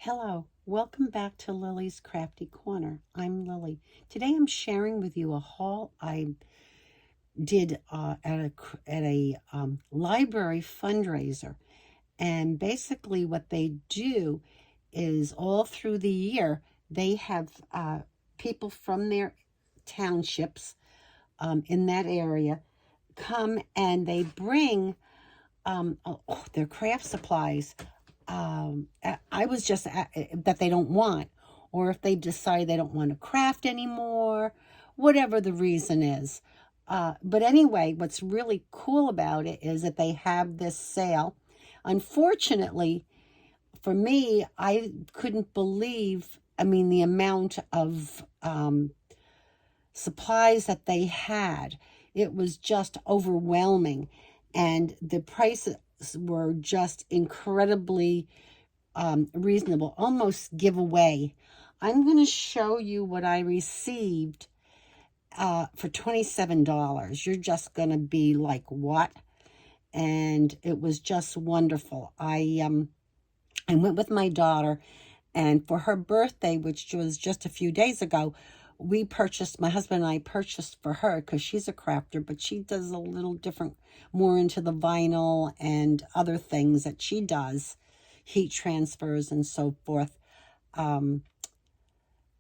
Hello, welcome back to Lily's Crafty Corner. I'm Lily. Today I'm sharing with you a haul I did at a library fundraiser. And basically what they do is all through the year, they have people from their townships in that area come and they bring their craft supplies. I was just that they don't want, or if they decide they don't want to craft anymore, whatever the reason is. But anyway, what's really cool about it is that they have this sale. Unfortunately, for me, I couldn't believe, the amount of supplies that they had. It was just overwhelming. And the prices were just incredibly reasonable, almost giveaway. I'm going to show you what I received for $27. You're just going to be like, what? And it was just wonderful. I went with my daughter, and for her birthday, which was just a few days ago, my husband and I purchased for her, because she's a crafter, but she does a little different, more into the vinyl and other things that she does, heat transfers and so forth.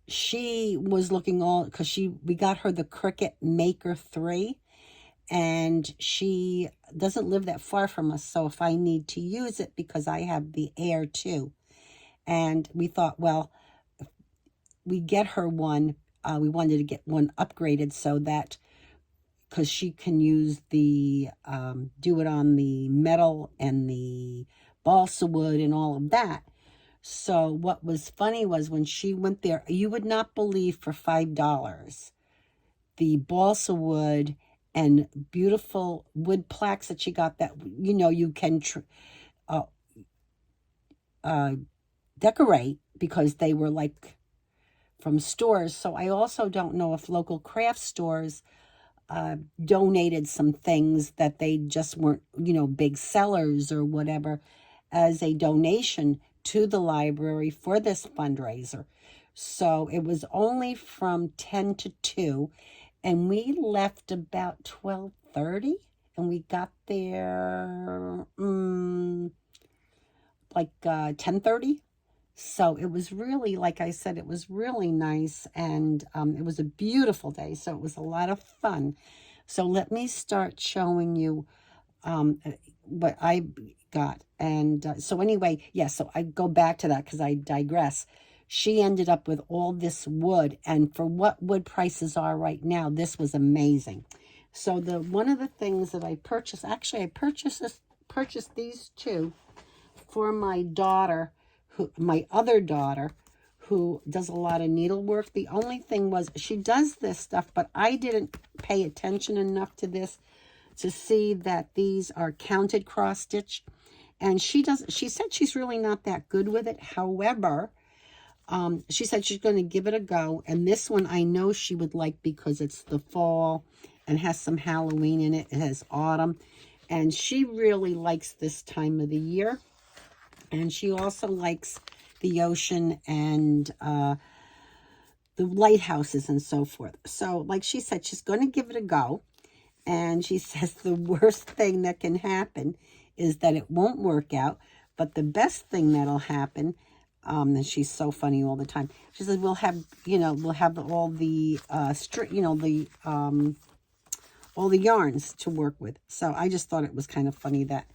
She was looking because we got her the Cricut Maker 3, and she doesn't live that far from us, so if I need to use it, because I have the Air too, and we thought, well, if we get her one, we wanted to get one upgraded so that, because she can use do it on the metal and the balsa wood and all of that. So what was funny was when she went there, you would not believe, for $5, the balsa wood and beautiful wood plaques that she got that, you can decorate, because they were like from stores. So I also don't know if local craft stores donated some things that they just weren't, big sellers or whatever, as a donation to the library for this fundraiser. So it was only from 10 to 2, and we left about 12:30, and we got there like 10:30. So it was really, like I said, it was really nice, and it was a beautiful day, so it was a lot of fun. So let me start showing you what I got. And so anyway, so I go back to that because I digress. She ended up with all this wood, and for what wood prices are right now, this was amazing. So one of the things that I purchased, actually I purchased these two for my daughter, my other daughter, who does a lot of needlework. The only thing was, she does this stuff, but I didn't pay attention enough to this to see that these are counted cross stitch. And she said she's really not that good with it. However, she said she's going to give it a go. And this one I know she would like, because it's the fall and has some Halloween in it. It has autumn. And she really likes this time of the year. And she also likes the ocean and the lighthouses and so forth. So like she said, she's going to give it a go. And she says the worst thing that can happen is that it won't work out. But the best thing that'll happen, and she's so funny all the time, she says we'll have all the all the yarns to work with. So I just thought it was kind of funny that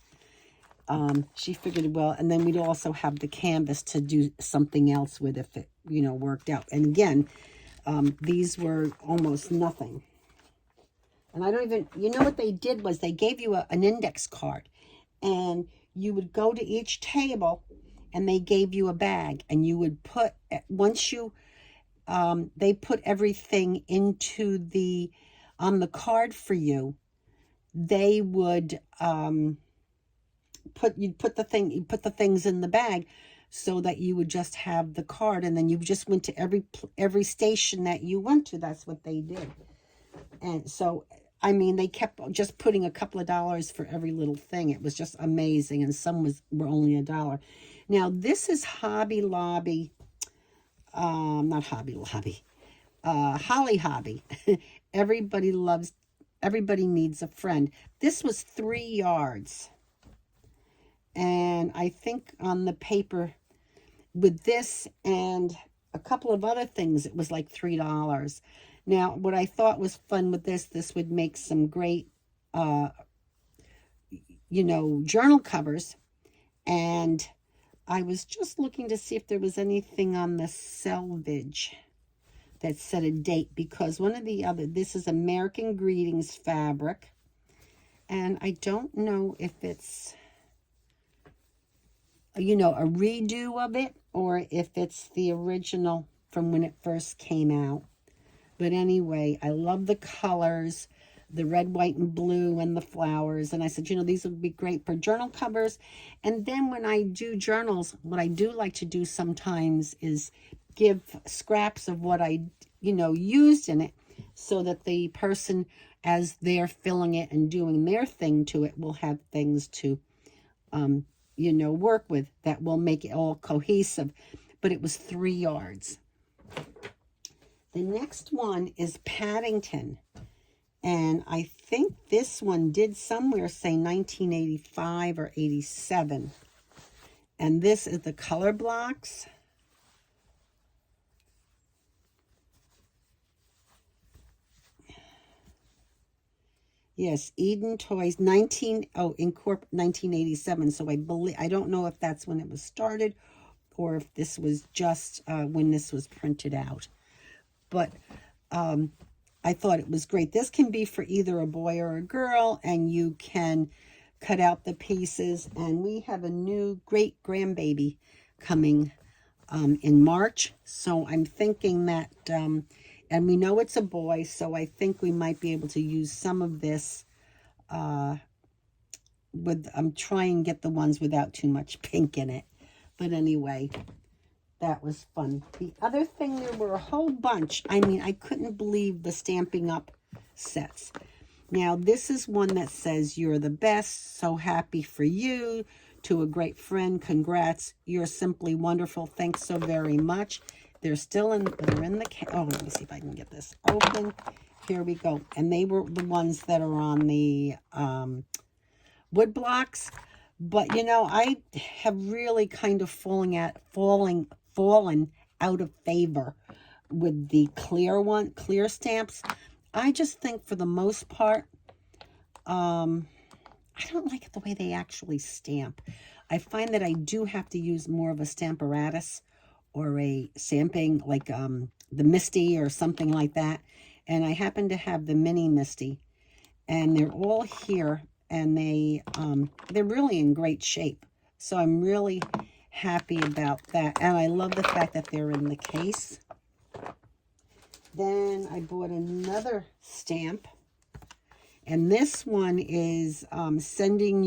she figured, well, and then we'd also have the canvas to do something else with if it, worked out. And again, these were almost nothing. And I don't even, what they did was they gave you an index card, and you would go to each table and they gave you a bag, and you would put, once you, they put everything on the card for you, they would, put the things in the bag, so that you would just have the card, and then you just went to every station that you went to. That's what they did. And so, they kept just putting a couple of dollars for every little thing. It was just amazing, and some were only $1. Now, this is Hobby Lobby, not Hobby Lobby, Holly Hobby. Everybody needs a friend. This was 3 yards. And I think on the paper with this and a couple of other things, it was like $3. Now, what I thought was fun with this would make some great, journal covers. And I was just looking to see if there was anything on the selvage that said a date, because this is American Greetings fabric. And I don't know if it's, a redo of it or if it's the original from when it first came out. But anyway, I love the colors, the red, white, and blue, and the flowers. And I said, these would be great for journal covers. And then when I do journals, what I do like to do sometimes is give scraps of what I, used in it, so that the person, as they're filling it and doing their thing to it, will have things to, work with that will make it all cohesive. But it was 3 yards. The next one is Paddington. And I think this one did somewhere say 1985 or 87. And this is the color blocks. Yes, Eden Toys, 1987. So I don't know if that's when it was started or if this was just when this was printed out. But I thought it was great. This can be for either a boy or a girl, and you can cut out the pieces. And we have a new great grandbaby coming in March. So I'm thinking that, and we know it's a boy, so I think we might be able to use some of this I'm trying to get the ones without too much pink in it. But anyway, that was fun. The other thing, there were a whole bunch. I mean, I couldn't believe the Stamping Up sets. Now, this is one that says, "You're the best, so happy for you. To a great friend, congrats. You're simply wonderful. Thanks so very much." They're in the, let me see if I can get this open. Here we go. And they were the ones that are on the wood blocks. But, I have really kind of fallen out of favor with the clear stamps. I just think for the most part, I don't like the way they actually stamp. I find that I do have to use more of a stamparatus or a stamping like the Misty or something like that. And I happen to have the mini Misty, and they're all here, and they're really in great shape. So I'm really happy about that. And I love the fact that they're in the case. Then I bought another stamp. And this one is sending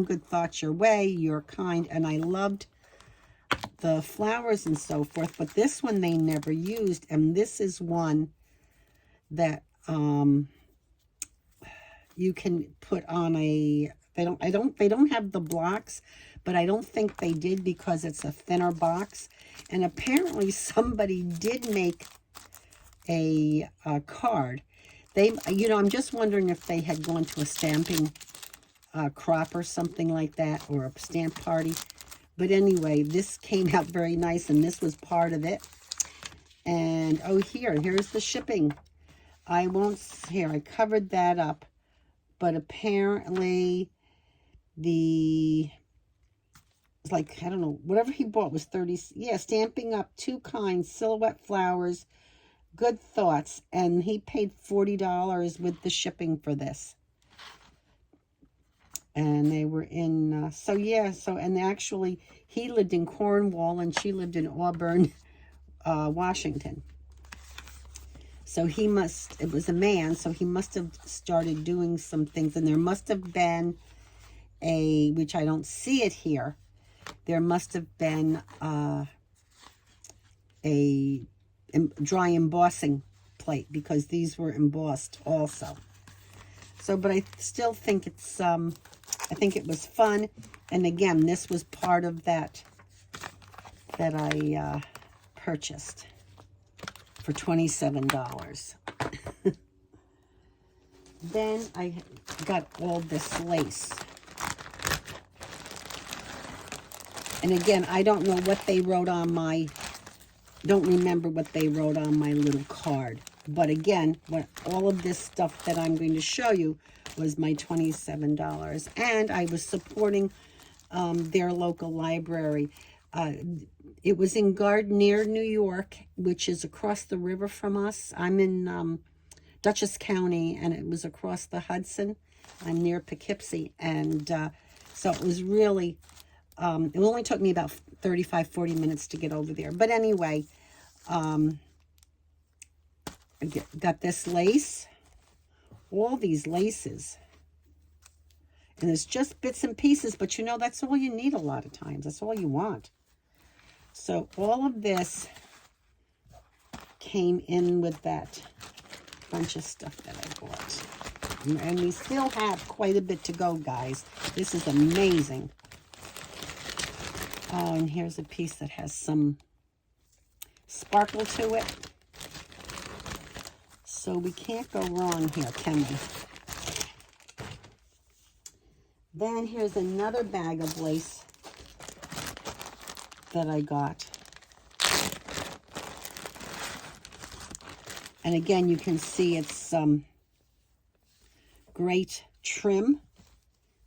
good thoughts your way. You're kind. And I loved the flowers and so forth. But this one they never used. And this is one that you can put on a, they don't have the blocks, but I don't think they did because it's a thinner box. And apparently somebody did make a card. I'm just wondering if they had gone to a stamping crop or something like that, or a stamp party. But anyway, this came out very nice, and this was part of it. And here's the shipping. I covered that up. But apparently it's like, I don't know, whatever he bought was 30, Stamping Up, 2 kinds, silhouette flowers, good thoughts, and he paid $40 with the shipping for this. And they were in, and actually, he lived in Cornwall, and she lived in Auburn, Washington. So it was a man, so he must have started doing some things. And there must have been which I don't see it here, there must have been a dry embossing plate, because these were embossed also. So, but I still think it's a I think it was fun. And again, this was part of that I purchased for $27. Then I got all this lace. And again, I don't know what they wrote on my, don't remember what they wrote on my little card. But again, all of this stuff that I'm going to show you was my $27. And I was supporting their local library. It was in Gardner, New York, which is across the river from us. I'm in Dutchess County, and it was across the Hudson. I'm near Poughkeepsie. And so it was really, it only took me about 35, 40 minutes to get over there. But anyway, I got this lace, all these laces. And it's just bits and pieces, but you know, that's all you need a lot of times. That's all you want. So all of this came in with that bunch of stuff that I bought. And we still have quite a bit to go, guys. This is amazing. Oh, and here's a piece that has some sparkle to it. So we can't go wrong here, can we? Then here's another bag of lace that I got. And again, you can see it's great trim.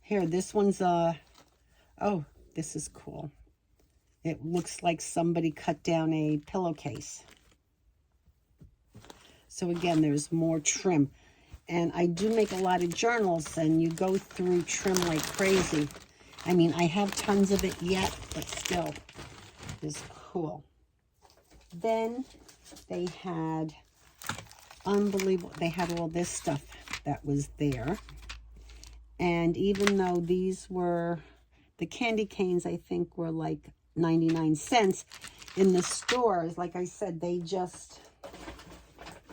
Here, this one's oh, this is cool. It looks like somebody cut down a pillowcase. So again, there's more trim. And I do make a lot of journals, and you go through trim like crazy. I mean, I have tons of it yet, but still, it's cool. Then they had unbelievable, they had all this stuff that was there. And even though these were, the candy canes, I think were like 99 cents, in the stores, like I said, they just,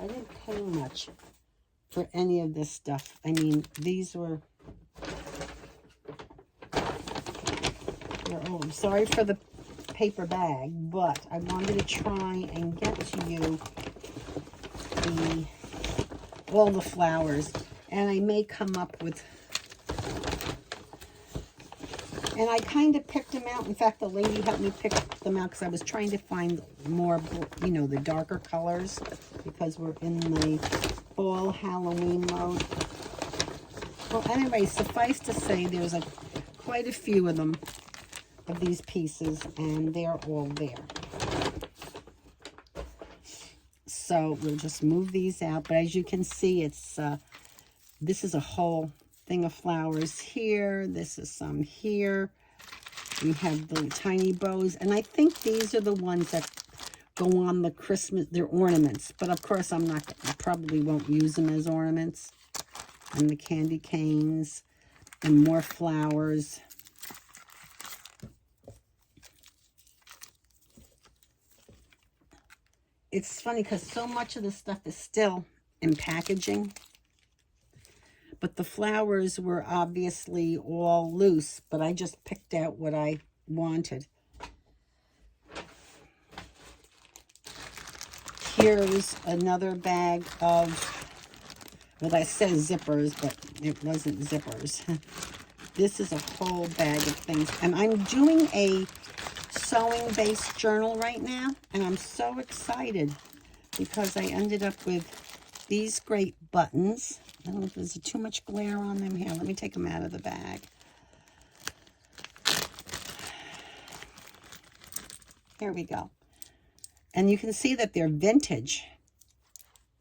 I didn't pay much for any of this stuff. I mean, these were, oh, I'm sorry for the paper bag, but I wanted to try and get to you all the flowers. And I may come up with, and I kind of picked them out. In fact, the lady helped me pick them out because I was trying to find more, you know, the darker colors, because we're in the fall Halloween mode. Well, anyway, suffice to say, there's quite a few of them, of these pieces, and they're all there. So we'll just move these out. But as you can see, it's this is a whole thing of flowers here. This is some here. We have the tiny bows. And I think these are the ones that go on the Christmas, they're ornaments. But of course, I probably won't use them as ornaments. And the candy canes and more flowers. It's funny because so much of the stuff is still in packaging. But the flowers were obviously all loose, but I just picked out what I wanted. Here's another bag of, well, that says zippers, but it wasn't zippers. This is a whole bag of things. And I'm doing a sewing-based journal right now, and I'm so excited because I ended up with these great buttons. I don't know if there's too much glare on them here. Let me take them out of the bag. Here we go. And you can see that they're vintage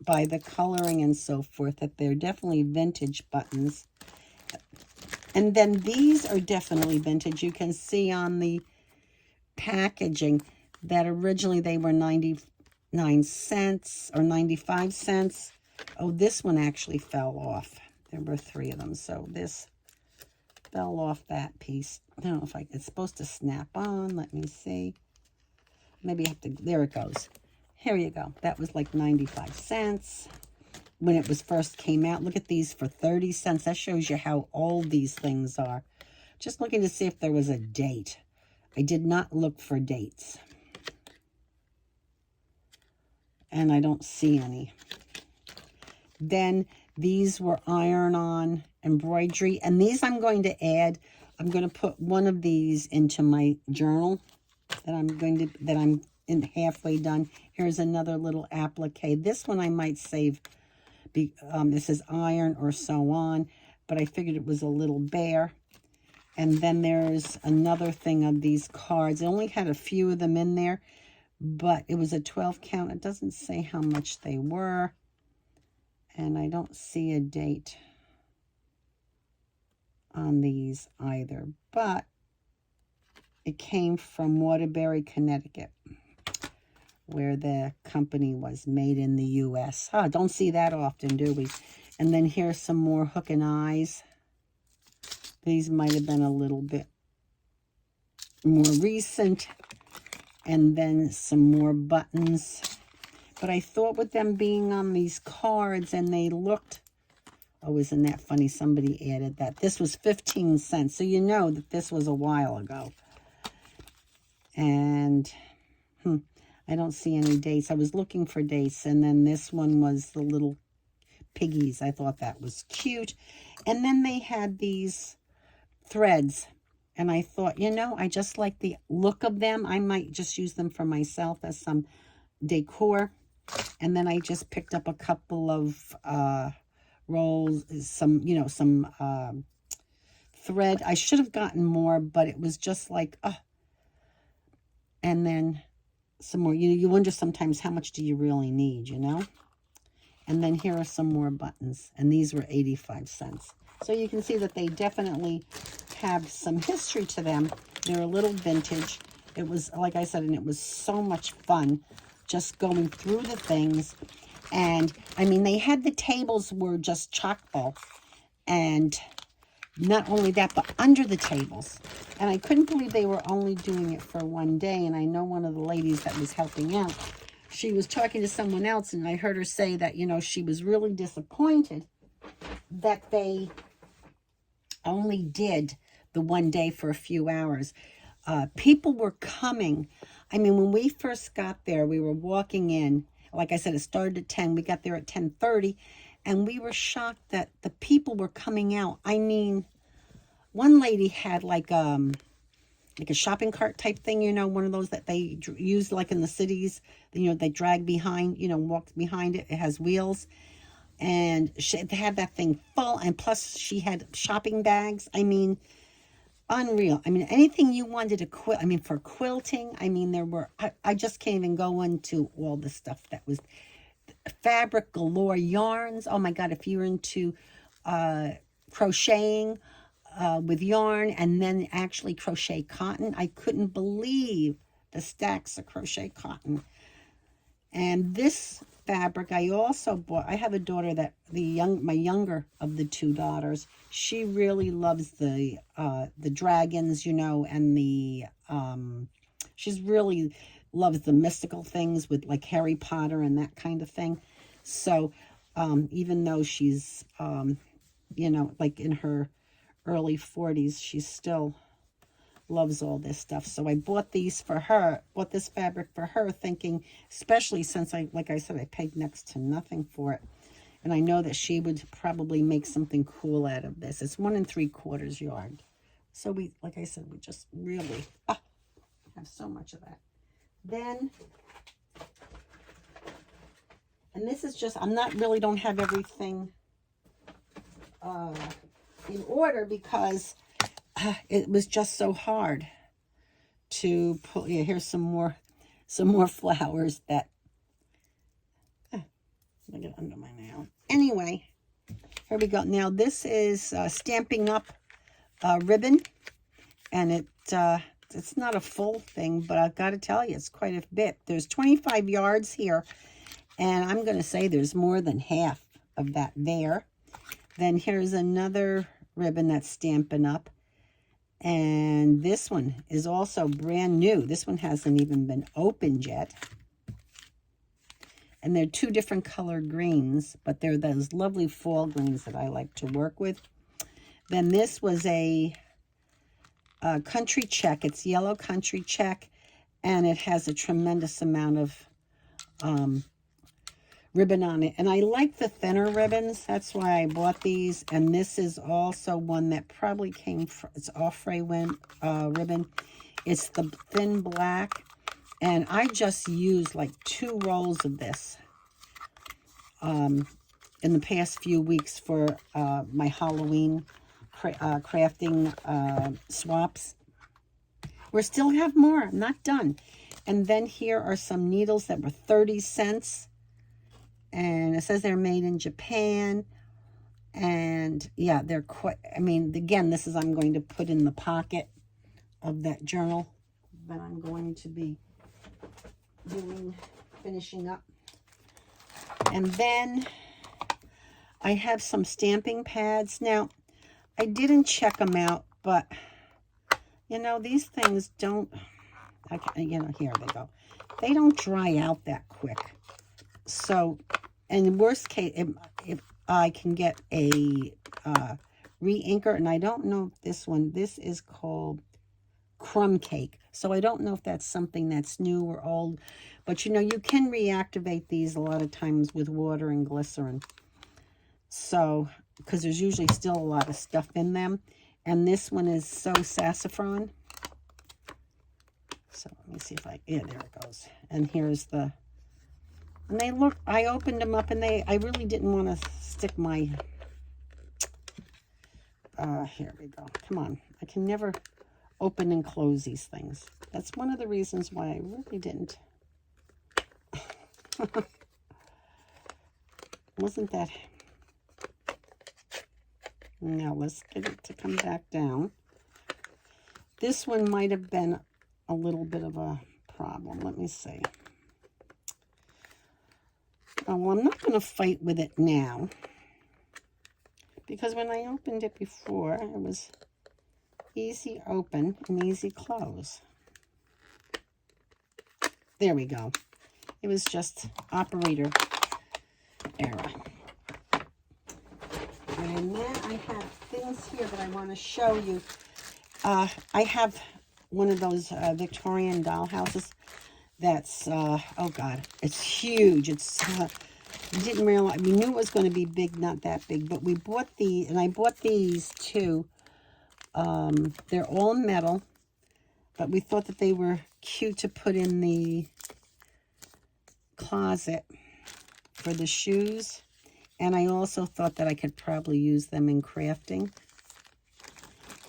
by the coloring and so forth, that they're definitely vintage buttons. And then these are definitely vintage. You can see on the packaging that originally they were 99 cents or 95 cents. Oh, this one actually fell off. There were 3 of them, so this fell off that piece. I don't know if it's supposed to snap on. Let me see. Maybe I have to, there it goes. Here you go. That was like 95 cents. when it was first came out. Look at these for 30 cents. That shows you how old these things are. Just looking to see if there was a date. I did not look for dates. And I don't see any. Then these were iron-on embroidery. And these I'm going to add. I'm going to put one of these into my journal that I'm halfway done. Here's another little applique. This one I might save. This is iron or so on, but I figured it was a little bare. And then there's another thing of these cards. I only had a few of them in there, but it was a 12 count. It doesn't say how much they were, and I don't see a date on these either, but it came from Waterbury, Connecticut, where the company was made in the U.S. Oh, don't see that often, do we? And then here's some more hook and eyes. These might have been a little bit more recent. And then some more buttons. But I thought with them being on these cards and they looked... Oh, isn't that funny? Somebody added that. This was 15 cents. So you know that this was a while ago. And... I don't see any dates. I was looking for dates. And then this one was the little piggies. I thought that was cute. And then they had these threads. And I thought, you know, I just like the look of them. I might just use them for myself as some decor. And then I just picked up a couple of rolls, some thread. I should have gotten more, but it was just like, and then some more. You wonder sometimes how much do you really need, you know? And then here are some more buttons. And these were 85 cents. So you can see that they definitely have some history to them. They're a little vintage. It was, like I said, and it was so much fun just going through the things. And, I mean, they had the tables were just chalkball. And not only that, but under the tables. And I couldn't believe they were only doing it for one day. And I know one of the ladies that was helping out, she was talking to someone else, and I heard her say that, you know, she was really disappointed that they only did the one day for a few hours. People were coming. I mean, when we first got there, we were walking in. Like I said, it started at 10. We got there at 10:30. And we were shocked that the people were coming out. I mean, one lady had like a shopping cart type thing, you know, one of those that they use like in the cities, you know, they drag behind, you know, walk behind it. It has wheels. And she had that thing full. And plus she had shopping bags. I mean, unreal. I mean, anything you wanted to quilt. I mean, for quilting, I mean, there were, I just can't even go into all the stuff that was fabric galore, yarns. Oh my God, if you're into crocheting with yarn and then actually crochet cotton, I couldn't believe the stacks of crochet cotton. And this fabric I also bought. I have a daughter that my younger of the two daughters, she really loves the dragons, you know, and the she's really loves the mystical things with like Harry Potter and that kind of thing. So even though she's, you know, like in her early 40s, she still loves all this stuff. So I bought these for her, bought this fabric for her, thinking, especially since like I said, I paid next to nothing for it. And I know that she would probably make something cool out of this. It's 1 3/4 yard. So we, like I said, we just really have so much of that. Then, and this is just, don't have everything in order because it was just so hard to put. Yeah, here's some more flowers that I get under my nail. Anyway, here we go. Now this is Stamping Up ribbon, and it's not a full thing, but I've got to tell you, it's quite a bit. There's 25 yards here, and I'm going to say there's more than half of that there. Then here's another ribbon that's Stampin' Up, and this one is also brand new. This one hasn't even been opened yet. And they're two different colored greens, but they're those lovely fall greens that I like to work with. Then this was a country check. It's yellow country check, and it has a tremendous amount of ribbon on it. And I like the thinner ribbons. That's why I bought these. And this is also one that probably came from, it's Offray ribbon. It's the thin black. And I just used like 2 rolls of this in the past few weeks for my Halloween crafting swaps. We still have more. I'm not done. And then here are some needles that were 30 cents. And it says they're made in Japan. And yeah, they're quite, I mean, again, this is, I'm going to put in the pocket of that journal that I'm going to be finishing up. And then I have some stamping pads. Now, I didn't check them out, but you know, these things don't, you know, here they go. They don't dry out that quick. So, in the worst case, if I can get a re-inker, and I don't know if this is called Crumb Cake. So I don't know if that's something that's new or old, but you know, you can reactivate these a lot of times with water and glycerin. So, because there's usually still a lot of stuff in them. And this one is So Sassafras. So let me see if yeah, there it goes. And here's the, and they look, I opened them up and I really didn't want to stick my, here we go. Come on. I can never open and close these things. That's one of the reasons why I really didn't. Wasn't that... Now let's get it to come back down. This one might have been a little bit of a problem. Let me see. Oh, well, I'm not going to fight with it now, because when I opened it before, it was easy open and easy close. There we go. It was just operator error. And then I have things here that I want to show you. I have one of those Victorian dollhouses that's, oh God, it's huge. It's, we didn't realize, we knew it was going to be big, not that big, but we bought these, and I bought these too. They're all metal, but we thought that they were cute to put in the closet for the shoes. And I also thought that I could probably use them in crafting.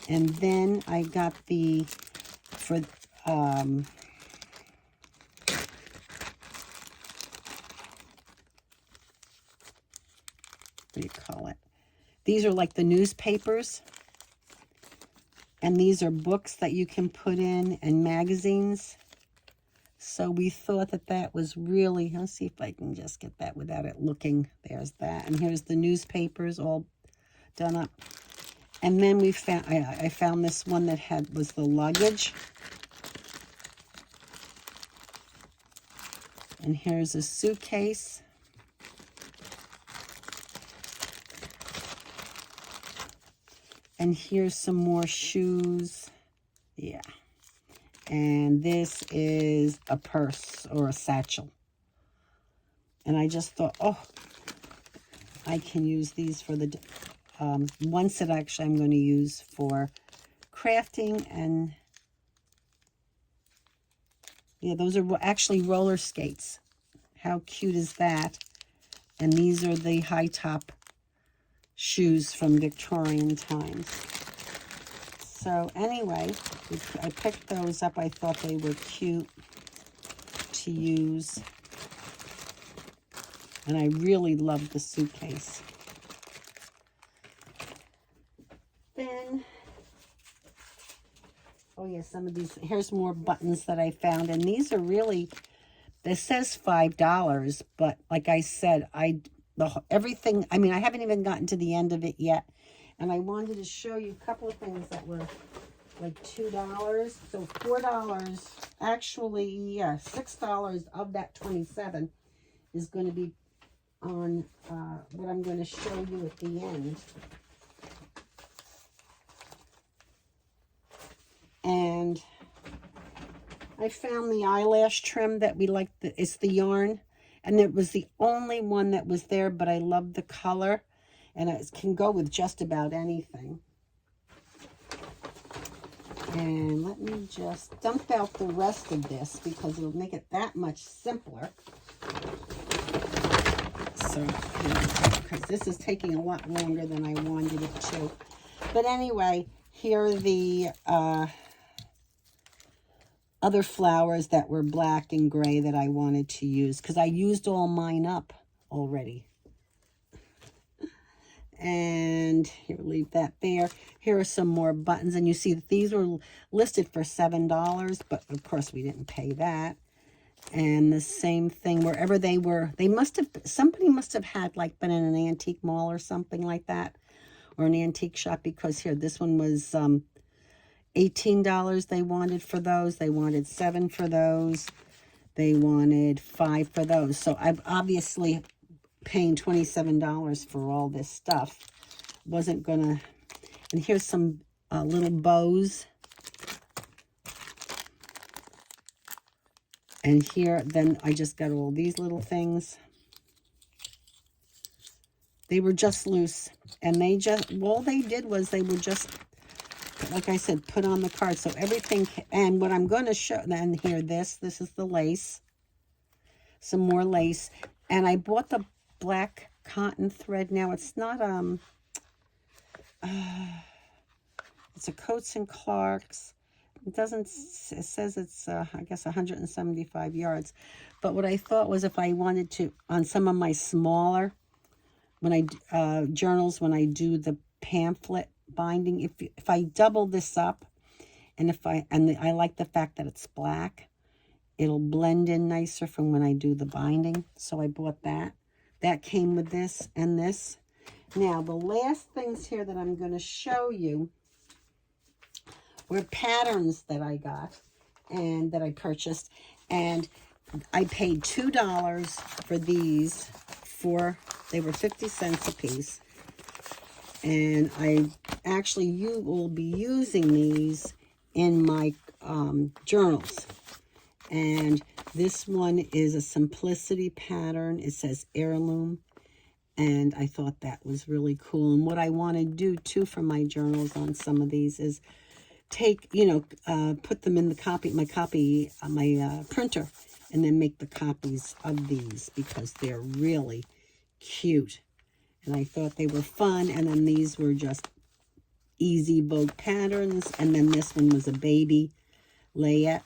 And then I got the, for, what do you call it? These are like the newspapers. And these are books that you can put in and magazines. So we thought that that was really, let's see if I can just get that without it looking. There's that. And here's the newspapers all done up. And then we found, I found this one that was the luggage. And here's a suitcase. And here's some more shoes. Yeah. And this is a purse or a satchel. And I just thought, oh, I can use these for the one set actually I'm going to use for crafting. And yeah, those are actually roller skates. How cute is that? And these are the high top shoes from Victorian times. So anyway, I picked those up. I thought they were cute to use. And I really loved the suitcase. Then, oh yeah, some of these, here's more buttons that I found. And these are really, this says $5, but like I said, everything, I mean, I haven't even gotten to the end of it yet. And I wanted to show you a couple of things that were like $2. So $4, actually, yeah, $6 of that 27 is going to be on what I'm going to show you at the end. And I found the eyelash trim that we like. It's the yarn. And it was the only one that was there, but I love the color. And it can go with just about anything. And let me just dump out the rest of this because it'll make it that much simpler. So, because this is taking a lot longer than I wanted it to. But anyway, here are the other flowers that were black and gray that I wanted to use because I used all mine up already. And here, leave that there. Here are some more buttons, and you see that these were listed for $7, but of course we didn't pay that. And the same thing wherever they were, somebody must have had like been in an antique mall or something like that, or an antique shop, because here, this one was $18 they wanted for those. They wanted $7 for those. They wanted $5 for those. So I'm obviously paying $27 for all this stuff. Wasn't gonna. And here's some little bows. And here, then I just got all these little things. They were just loose. And they just, all they did was they were just, like I said, put on the card. So everything, and what I'm going to show, then here, this is the lace. Some more lace. And I bought the black cotton thread. Now, it's not, it's a Coats and Clark's. It doesn't, it says it's, I guess, 175 yards. But what I thought was if I wanted to, on some of my smaller, when I, journals, when I do the pamphlet binding, if I double this up, and I like the fact that it's black, it'll blend in nicer from when I do the binding. So I bought that. That came with this and this. Now, the last things here that I'm going to show you were patterns that I got and that I purchased. And I paid $2 for these. They were 50 cents a piece. And you will be using these in my journals. And this one is a simplicity pattern. It says heirloom. And I thought that was really cool. And what I want to do too for my journals on some of these is take, put them in my printer, and then make the copies of these because they're really cute. And I thought they were fun. And then these were just easy Vogue patterns. And then this one was a baby layette.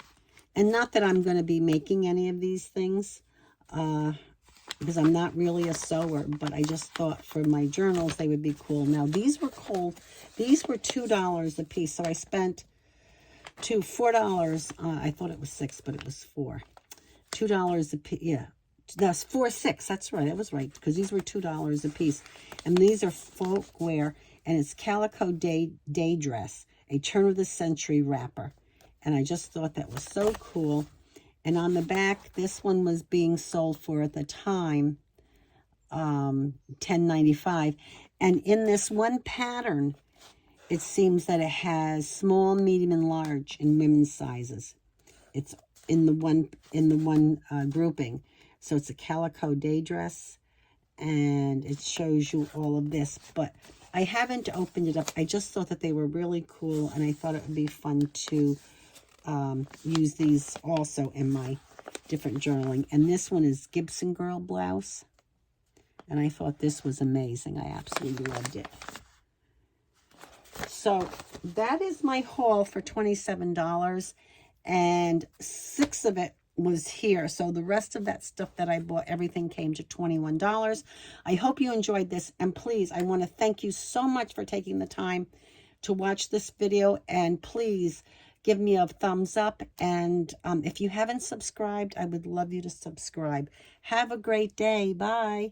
And not that I'm going to be making any of these things, because I'm not really a sewer, but I just thought for my journals they would be cool. Now, these were cool. These were $2 a piece, so I spent $4. I thought it was $6, but it was $4. $2 a piece. Yeah, that's $4.6. That's right. I was right, because these were $2 a piece. And these are folk wear, and it's Calico Day Dress, a turn-of-the-century wrapper. And I just thought that was so cool. And on the back, this one was being sold for, at the time, $10.95. And in this one pattern, it seems that it has small, medium, and large in women's sizes. It's in the one grouping. So it's a Calico Day Dress, and it shows you all of this. But I haven't opened it up. I just thought that they were really cool, and I thought it would be fun to use these also in my different journaling. And this one is Gibson Girl Blouse. And I thought this was amazing. I absolutely loved it. So that is my haul for $27. And $6 of it was here. So the rest of that stuff that I bought, everything came to $21. I hope you enjoyed this. And please, I want to thank you so much for taking the time to watch this video. And please give me a thumbs up. And if you haven't subscribed, I would love you to subscribe. Have a great day. Bye.